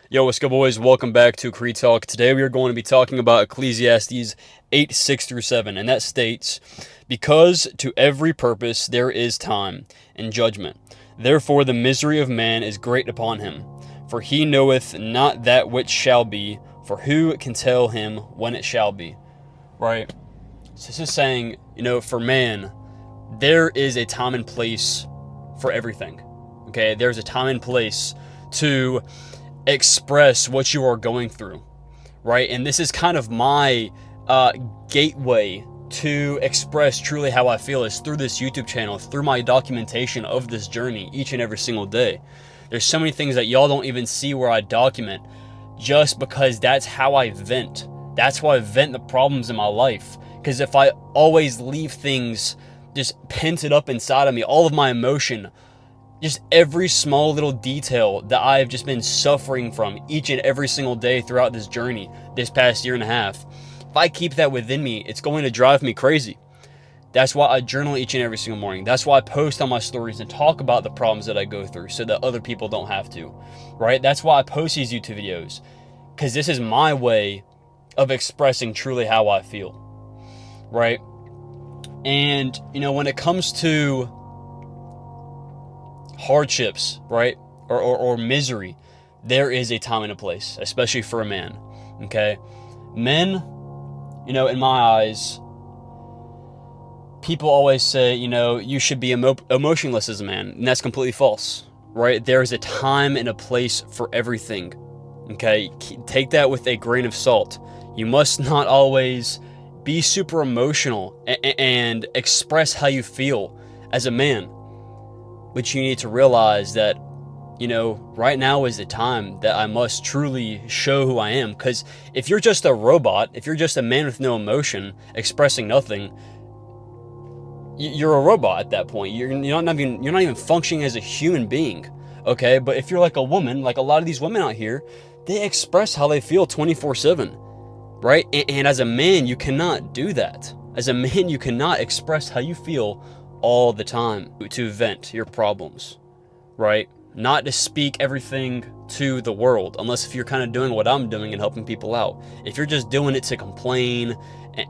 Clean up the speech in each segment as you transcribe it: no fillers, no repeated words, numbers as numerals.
Yo, what's good, boys? Welcome back to Creed Talk. Today we are going to be talking about Ecclesiastes 8, 6 through 7, and that states, "Because to every purpose there is time and judgment. Therefore the misery of man is great upon him. For he knoweth not that which shall be, for who can tell him when it shall be?" Right? So this is saying, for man, there is a time and place for everything. Okay? There's a time and place to express what you are going through, right? And this is kind of my gateway to express truly how I feel is through this YouTube channel, through my documentation of this journey each and every single day. There's so many things that y'all don't even see where I document just because that's how I vent. That's how I vent the problems in my life. Because if I always leave things just pented up inside of me, all of my emotion, just every small little detail that I've just been suffering from each and every single day throughout this journey, this past year and a half, if I keep that within me, it's going to drive me crazy. That's why I journal each and every single morning. That's why I post on my stories and talk about the problems that I go through so that other people don't have to, right? That's why I post these YouTube videos, because this is my way of expressing truly how I feel, right? And, when it comes to hardships, right, or misery, there is a time and a place, especially for a man. Okay, men, in my eyes, people always say, you should be emotionless as a man, and that's completely false, right? There is a time and a place for everything. Okay, take that with a grain of salt. You must not always be super emotional and express how you feel as a man. But you need to realize that, right now is the time that I must truly show who I am. Because if you're just a robot, if you're just a man with no emotion, expressing nothing, you're a robot at that point. You're not even functioning as a human being. Okay, but if you're like a woman, like a lot of these women out here, they express how they feel 24/7, right? And as a man, you cannot do that. As a man, you cannot express how you feel all the time, to vent your problems, right? Not to speak everything to the world, unless if you're kind of doing what I'm doing and helping people out. If you're just doing it to complain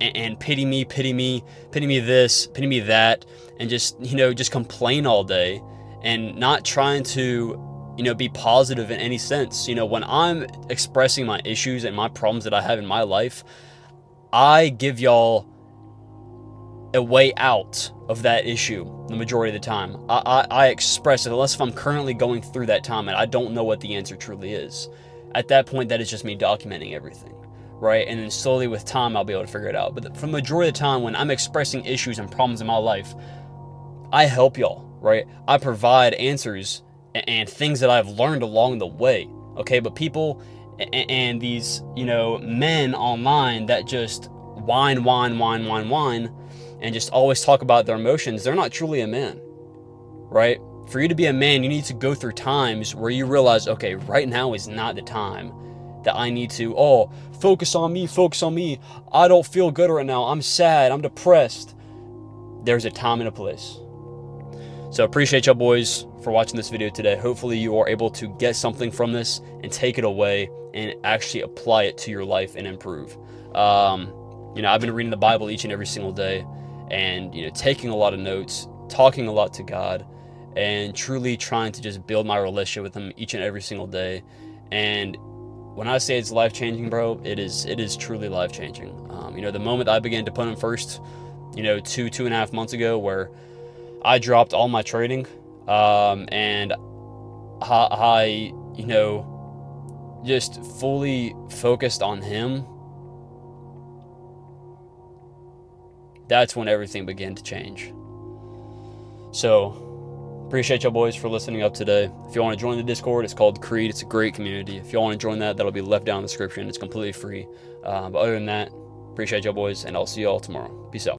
and pity me this, pity me that, and just complain all day and not trying to, be positive in any sense. When I'm expressing my issues and my problems that I have in my life, I give y'all a way out of that issue the majority of the time. I express it, unless if I'm currently going through that time and I don't know what the answer truly is. At that point, that is just me documenting everything, right? And then slowly with time, I'll be able to figure it out. But for the majority of the time, when I'm expressing issues and problems in my life, I help y'all, right? I provide answers and things that I've learned along the way, okay? But people and these, men online that just whine, and just always talk about their emotions, they're not truly a man, right? For you to be a man, you need to go through times where you realize, okay, right now is not the time that I need to, focus on me. I don't feel good right now. I'm sad. I'm depressed. There's a time and a place. So appreciate y'all boys for watching this video today. Hopefully you are able to get something from this and take it away and actually apply it to your life and improve. I've been reading the Bible each and every single day, and taking a lot of notes, talking a lot to God, and truly trying to just build my relationship with him each and every single day. And when I say it's life-changing, bro, it is truly life-changing. The moment I began to put him first, 2.5 months ago, where I dropped all my trading, and I just fully focused on him, that's when everything began to change. So appreciate y'all boys for listening up today. If you want to join the Discord, it's called Creed. It's a great community. If y'all want to join that, that'll be left down in the description. It's completely free. But other than that, appreciate y'all boys, and I'll see y'all tomorrow. Peace out.